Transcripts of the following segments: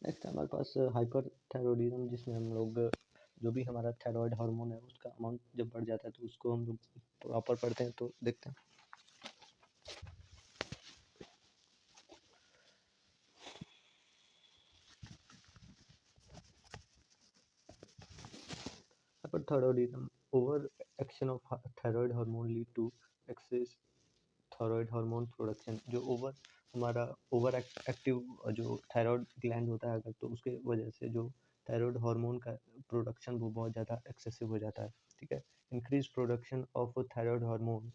Next हमारे पास hyperthyroidism, जिसमें हम लोग जो भी हमारा थायराइड हार्मोन है उसका अमाउंट जब बढ़ जाता है तो उसको हम लोग प्रॉपर पढ़ते हैं, तो देखते हैं। Hyperthyroidism, over action of thyroid hormone lead to excess thyroid hormone production. जो हमारा ओवर एक्टिव जो थायराइड ग्लैंड होता है अगर, तो उसके वजह से जो थायराइड हार्मोन का प्रोडक्शन वो बहुत ज़्यादा एक्सेसिव हो जाता है। ठीक है, increase production of thyroid hormone.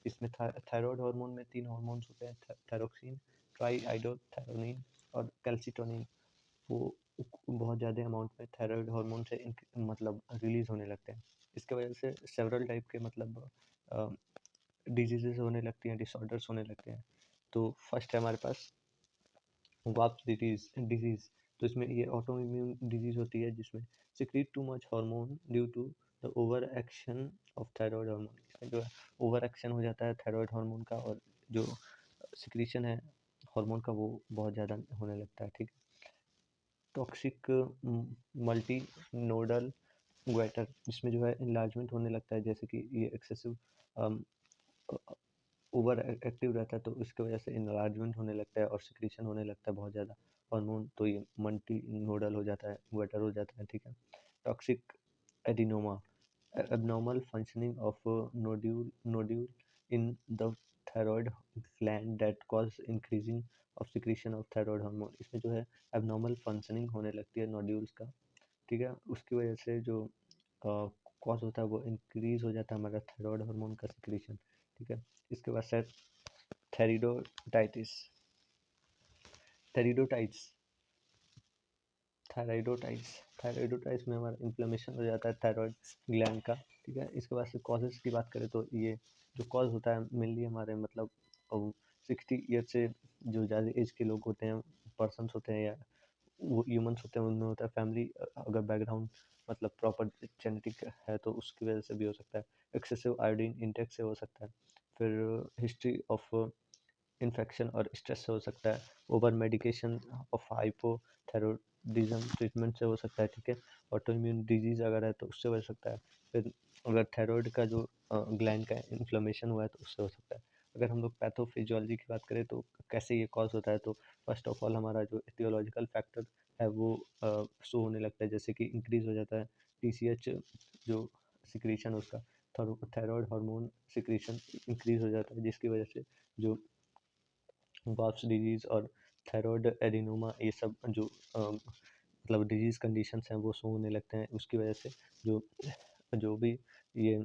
इसमें थायराइड हार्मोन में 3 हार्मोन्स होते हैं, थायरोक्सिन, ट्राईआइसोथायोनिन और कैल्सिटोनिन। वो बहुत ज़्यादा अमाउंट में थायराइड हार्मोन से मतलब रिलीज होने लगते हैं। इसके वजह से सेवरल टाइप के मतलब डिजीजेस होने लगती हैं, डिसऑर्डर्स होने लगते हैं। तो फर्स्ट है हमारे पास वाप्स डिजीज। तो इसमें ये ऑटो इम्यून डिजीज होती है जिसमें secrete too much hormone due to the over action of thyroid hormone. इसमें जो है ओवर एक्शन हो जाता है थायराइड हार्मोन का, और जो सिक्रीशन है हार्मोन का वो बहुत ज़्यादा होने लगता है। ठीक, टॉक्सिक मल्टी नोडल ग्वेटर, जिसमें जो है इनलार्जमेंट होने लगता है, जैसे कि ये एक्सेसिव ओवर एक्टिव रहता है तो इसकी वजह से इनलार्जमेंट होने लगता है और सिक्रीशन होने लगता है बहुत ज़्यादा हार्मोन, तो ये मल्टी नोडल हो जाता है, ग्वेटर हो जाता है। ठीक है, toxic adenoma, abnormal functioning of nodule in the thyroid gland that cause increasing of secretion of thyroid hormone। इसमें जो है abnormal functioning होने लगती है नोड्यूल्स का। ठीक है, उसकी वजह से जो कॉज होता है वो इंक्रीज हो जाता है हमारा थायराइड हार्मोन का सिक्रीशन। ठीक है, इसके बाद से थेरिडोटाइटिस, थेरिडोटाइट्स थायराइडोटाइट्स थायराइडोटाइट्स में हमारा इन्फ्लेमेशन हो जाता है थायराइड ग्लैंड का। ठीक है, इसके बाद से कॉजेज़ की बात करें तो ये जो कॉज होता है मेनली हमारे मतलब 60 ईयर से जो ज़्यादा एज के लोग होते हैं, पर्सन्स होते हैं या वो ह्यूमंस होते हैं, उनमें होता है फैमिली अगर बैकग्राउंड मतलब प्रॉपर जेनेटिक है तो उसकी वजह से भी हो सकता है। एक्सेसिव आयोडीन इंटेक से हो सकता है। फिर हिस्ट्री ऑफ इन्फेक्शन और स्ट्रेस से हो सकता है। Over medication of hypothyroidism treatment से हो सकता है। ठीक है, ऑटो इम्यून डिजीज अगर है तो उससे हो सकता है। फिर अगर थायराइड का जो ग्लैंड का इन्फ्लेमेशन हुआ है तो उससे हो सकता है। अगर हम लोग पैथोफिजियोलॉजी की बात करें तो कैसे ये कॉज होता है, तो फर्स्ट ऑफ ऑल हमारा जो एथियोलॉजिकल फैक्टर है वो शो होने लगता है, जैसे कि इंक्रीज हो जाता है TCH जो सिक्रीशन उसका, थायराइड हार्मोन सिक्रीशन इंक्रीज हो जाता है, जिसकी वजह से जो वाप्स डिजीज़ और थायराइड एडिनोमा ये सब जो मतलब डिजीज़ कंडीशंस हैं वो शो होने लगते हैं। उसकी वजह से जो जो भी ये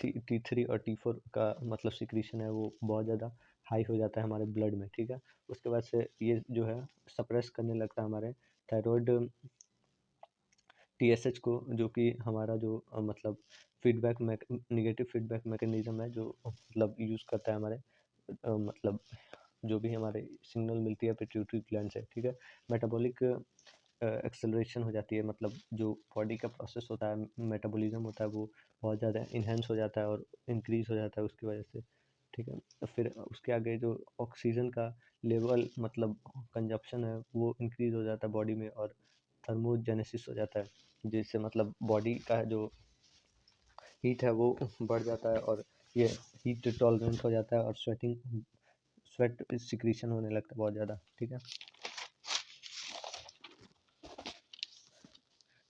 T3 और T4 का मतलब सिक्रीशन है वो बहुत ज़्यादा हाई हो जाता है हमारे ब्लड में। ठीक है, उसके बाद से ये जो है सप्रेस करने लगता है हमारे थायराइड TSH को, जो कि हमारा जो मतलब नेगेटिव फीडबैक मैकेनिज्म है जो मतलब यूज़ करता है हमारे मतलब जो भी हमारे सिग्नल मिलती है पिट्यूटरी ग्लैंड से। ठीक है, मेटाबॉलिक एक्सेलरेशन हो जाती है, मतलब जो बॉडी का प्रोसेस होता है मेटाबॉलिज्म होता है वो बहुत ज़्यादा इन्हेंस हो जाता है और इंक्रीज हो जाता है उसकी वजह से। ठीक है, तो फिर उसके आगे जो ऑक्सीजन का लेवल मतलब कंजप्शन है वो इंक्रीज हो जाता है बॉडी में, और थर्मोजेनेसिस हो जाता है, जिससे मतलब बॉडी का जो हीट है वो बढ़ जाता है और ये हीट टॉलरेंट हो जाता है और स्वेट सिक्रीशन होने लगता है बहुत ज़्यादा। ठीक है,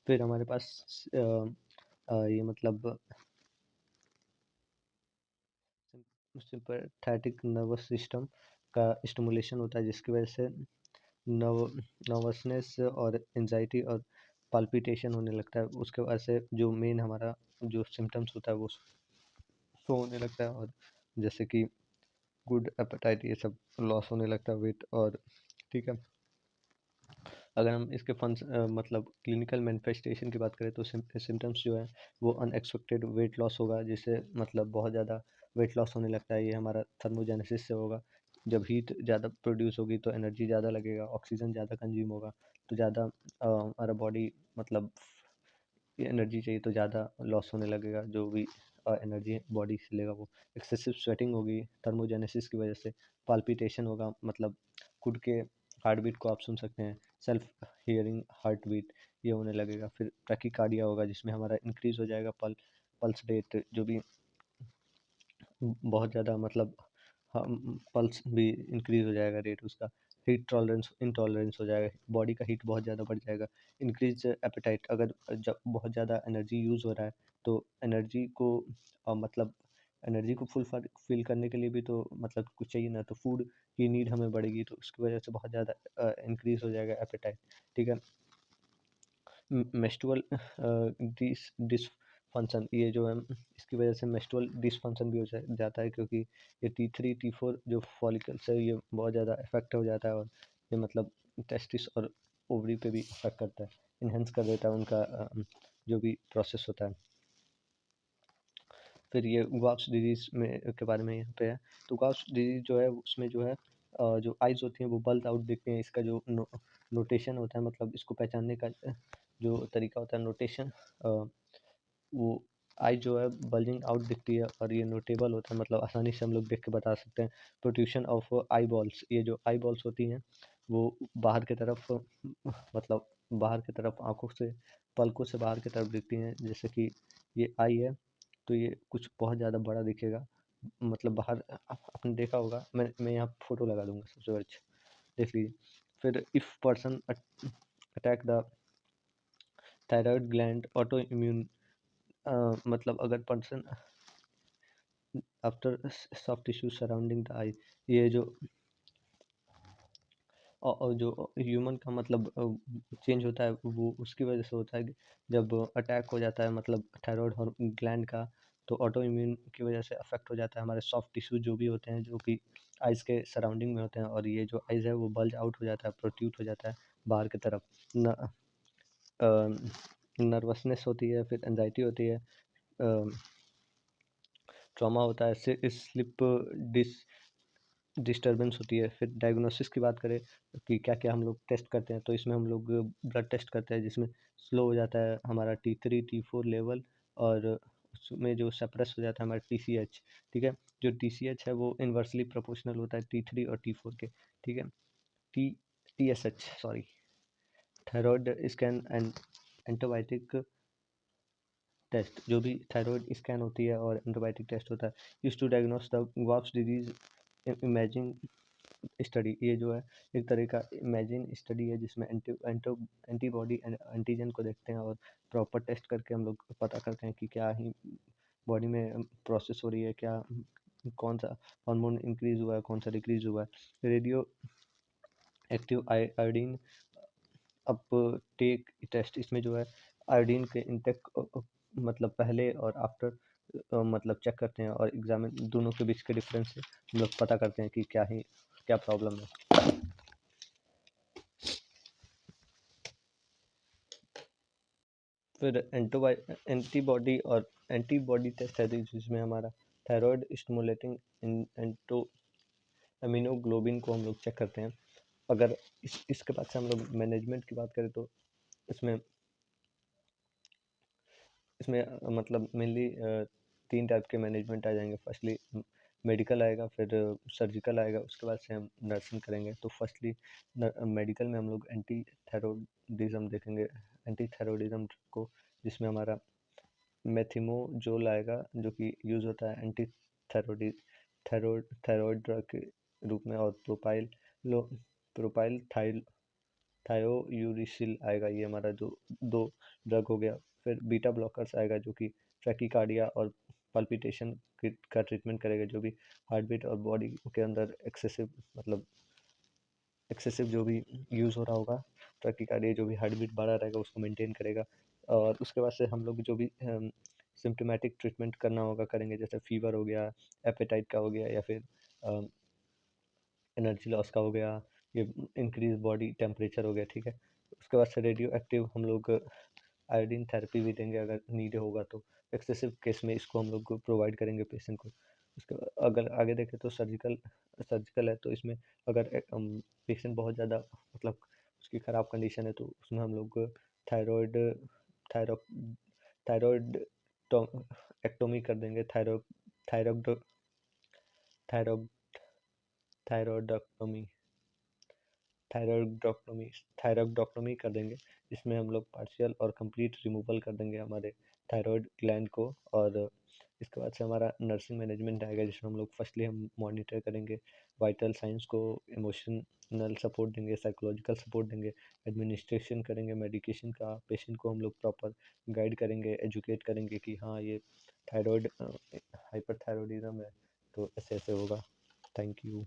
फिर हमारे पास ये मतलब सिंपैथेटिक नर्वस सिस्टम का स्टिमुलेशन होता है, जिसकी वजह से नर्वसनेस और एंजाइटी और पाल्पिटेशन होने लगता है। उसके बाद से जो मेन हमारा जो सिम्टम्स होता है वो शो होने लगता है, और जैसे कि गुड एपेटाइट ये सब लॉस होने लगता है, वेट। और ठीक है, अगर हम इसके मतलब क्लिनिकल मैनिफेस्टेशन की बात करें तो सिम्टम्स जो है वो अनएक्सपेक्टेड वेट लॉस होगा, जिससे मतलब बहुत ज़्यादा वेट लॉस होने लगता है। ये हमारा थर्मोजेनेसिस से होगा। जब हीट ज़्यादा प्रोड्यूस होगी तो एनर्जी ज़्यादा लगेगा, ऑक्सीजन ज़्यादा कंज्यूम होगा तो ज़्यादा हमारा बॉडी मतलब एनर्जी चाहिए तो ज़्यादा लॉस होने लगेगा, जो भी एनर्जी बॉडी से लेगा वो। एक्सेसिव स्वेटिंग होगी थर्मोजेनेसिस की वजह से। पाल्पिटेशन होगा, मतलब खुद के हार्ट बीट को आप सुन सकते हैं। सेल्फ हियरिंग हार्ट बीट ये होने लगेगा। फिर टैकीकार्डिया होगा जिसमें हमारा इंक्रीज हो जाएगा पल्स रेट, जो भी बहुत ज़्यादा मतलब हम पल्स भी इंक्रीज हो जाएगा रेट उसका। हीट टॉलरेंस इंटॉलरेंस हो जाएगा, बॉडी का हीट बहुत ज़्यादा बढ़ जाएगा। इंक्रीज एपेटाइट, अगर जब बहुत ज़्यादा एनर्जी यूज़ हो रहा है तो एनर्जी को मतलब एनर्जी को फुल करने के लिए भी तो मतलब कुछ चाहिए ना, तो फूड की नीड हमें बढ़ेगी, तो उसकी वजह से बहुत ज़्यादा इंक्रीज हो जाएगा एपेटाइट। ठीक है। मेंस्ट्रुअल डिसफंक्शन, ये जो है इसकी वजह से मेंस्ट्रुअल डिसफंक्शन भी हो जाता है, क्योंकि ये T3 T4 जो फॉलिकल्स है ये बहुत ज़्यादा इफेक्ट हो जाता है, और ये मतलब टेस्टिस और ओवरी पे भी इफेक्ट करता है, इन्हेंस कर देता है उनका जो भी प्रोसेस होता है। फिर ये वाप्स डिजीज में के बारे में यहाँ पे है। तो वाप्स डिजीज जो है उसमें जो है जो आइज़ होती हैं वो बल्ज आउट दिखते हैं। इसका जो नोटेशन होता है, मतलब इसको पहचानने का जो तरीका होता है नोटेशन, वो आई जो है बल्जिंग आउट दिखती है, और ये नोटेबल होता है, मतलब आसानी से हम लोग देख के बता सकते हैं। प्रोट्रूशन ऑफ आई बॉल्स, ये जो आई बॉल्स होती हैं वो बाहर की तरफ मतलब बाहर की तरफ आंखों से पलकों से बाहर की तरफ दिखती हैं। जैसे कि ये आई है तो ये कुछ बहुत ज़्यादा बड़ा दिखेगा, मतलब बाहर आपने देखा होगा, मैं यहाँ फोटो लगा दूंगा सबसे अच्छा, देख लीजिए। फिर if person attack the thyroid gland auto immune, मतलब अगर person after soft tissue surrounding the eye, ये जो और जो ह्यूमन का मतलब चेंज होता है वो उसकी वजह से होता है कि जब अटैक हो जाता है मतलब थायराइड और ग्लैंड का, तो ऑटो इम्यून की वजह से अफेक्ट हो जाता है हमारे सॉफ्ट टिश्यू जो भी होते हैं, जो कि आइज़ के सराउंडिंग में होते हैं, और ये जो आइज़ है वो बल्ज आउट हो जाता है, प्रोट्रूड हो जाता है बाहर की तरफ। नर्वसनेस होती है, फिर एंजाइटी होती है, ट्रॉमा होता है, स्लिप डिस्टर्बेंस होती है। फिर डायग्नोसिस की बात करें कि क्या क्या हम लोग टेस्ट करते हैं, तो इसमें हम लोग ब्लड टेस्ट करते हैं, जिसमें स्लो हो जाता है हमारा T3 T4 लेवल, और उसमें जो सप्रेस हो जाता है हमारा TCH। ठीक है। जो TCH है वो इन्वर्सली प्रोपोर्शनल होता है T3 और T4 के। ठीक है। TSH sorry, thyroid scan and antibiotic test, जो भी थायराइड स्कैन होती है और एंटीबायोटिक टेस्ट होता है, यूज टू डायग्नोस द वाप्स डिजीज इमेजिंग स्टडी। ये जो है एक तरह का इमेजिन स्टडी है, जिसमें एंटीबॉडी एंटीजन को देखते हैं और प्रॉपर टेस्ट करके हम लोग पता करते हैं कि क्या ही बॉडी में प्रोसेस हो रही है, क्या कौन सा हार्मोन इंक्रीज हुआ है, कौन सा डिक्रीज हुआ है। Radio active iodine uptake test, इसमें जो है आयोडीन के इंटेक मतलब पहले और आफ्टर मतलब चेक करते हैं, और एग्जामिन दोनों के बीच के डिफरेंस से हम लोग पता करते हैं कि क्या प्रॉब्लम है। फिर एंटीबॉडी और एंटीबॉडी टेस्ट है, जिसमें हमारा थायराइड स्टिमुलेटिंग एंटो एमिनोग्लोबिन को हम लोग चेक करते हैं। अगर इसके बाद से हम लोग मैनेजमेंट की बात करें तो इसमें इसमें मतलब मेनली 3 टाइप के मैनेजमेंट आ जाएंगे। फर्स्टली मेडिकल आएगा, फिर सर्जिकल आएगा, उसके बाद से हम नर्सिंग करेंगे। तो फर्स्टली मेडिकल में हम लोग एंटी थायरॉयडिज्म देखेंगे, एंटी थायरॉयडिज्म को, जिसमें हमारा मेथिमोजोल आएगा, जो कि यूज़ होता है एंटी थायरॉयड ड्रग के रूप में, और प्रोपाइल थायोयूरिसिल आएगा, ये हमारा जो 2 ड्रग हो गया। फिर बीटा ब्लॉकर्स आएगा, जो कि टैकीकार्डिया और पल्पिटेशन का ट्रीटमेंट करेगा, जो भी हार्ट बीट और बॉडी के अंदर एक्सेसिव जो भी यूज़ हो रहा होगा टैकीकार्डिया, जो भी हार्ट बीट बढ़ा रहेगा उसको मेंटेन करेगा। और उसके बाद से हम लोग जो भी सिम्टोमेटिक ट्रीटमेंट करना होगा करेंगे, जैसे फीवर हो गया, एपेटाइट का हो गया, या फिर एनर्जी लॉस का हो गया, ये इंक्रीज बॉडी टेम्परेचर हो गया। ठीक है। उसके बाद से रेडियो एक्टिव हम लोग आयोडीन थेरेपी भी देंगे अगर नीड होगा तो, एक्सेसिव केस में इसको हम लोग प्रोवाइड करेंगे पेशेंट को। उसके अगर आगे देखें तो सर्जिकल है, तो इसमें अगर पेशेंट बहुत ज़्यादा मतलब उसकी ख़राब कंडीशन है, तो उसमें हम लोग थायराइड थायरो थायराइड एक्टोमी कर देंगे, थायरॉइड थायरॉइड थायरॉइडक्टोमी। थायरॉइडक्टोमी कर देंगे, जिसमें हम लोग पार्शियल और कंप्लीट रिमूवल कर देंगे हमारे थायराइड ग्लैंड को। और इसके बाद से हमारा नर्सिंग मैनेजमेंट आएगा, जिसमें हम लोग फर्स्टली हम मॉनिटर करेंगे वाइटल साइंस को, इमोशनल सपोर्ट देंगे, साइकोलॉजिकल सपोर्ट देंगे, एडमिनिस्ट्रेशन करेंगे मेडिकेशन का, पेशेंट को हम लोग प्रॉपर गाइड करेंगे, एजुकेट करेंगे कि हाँ ये थायराइड हाइपरथायरॉयडिज्म है तो ऐसे ऐसे होगा। Thank you.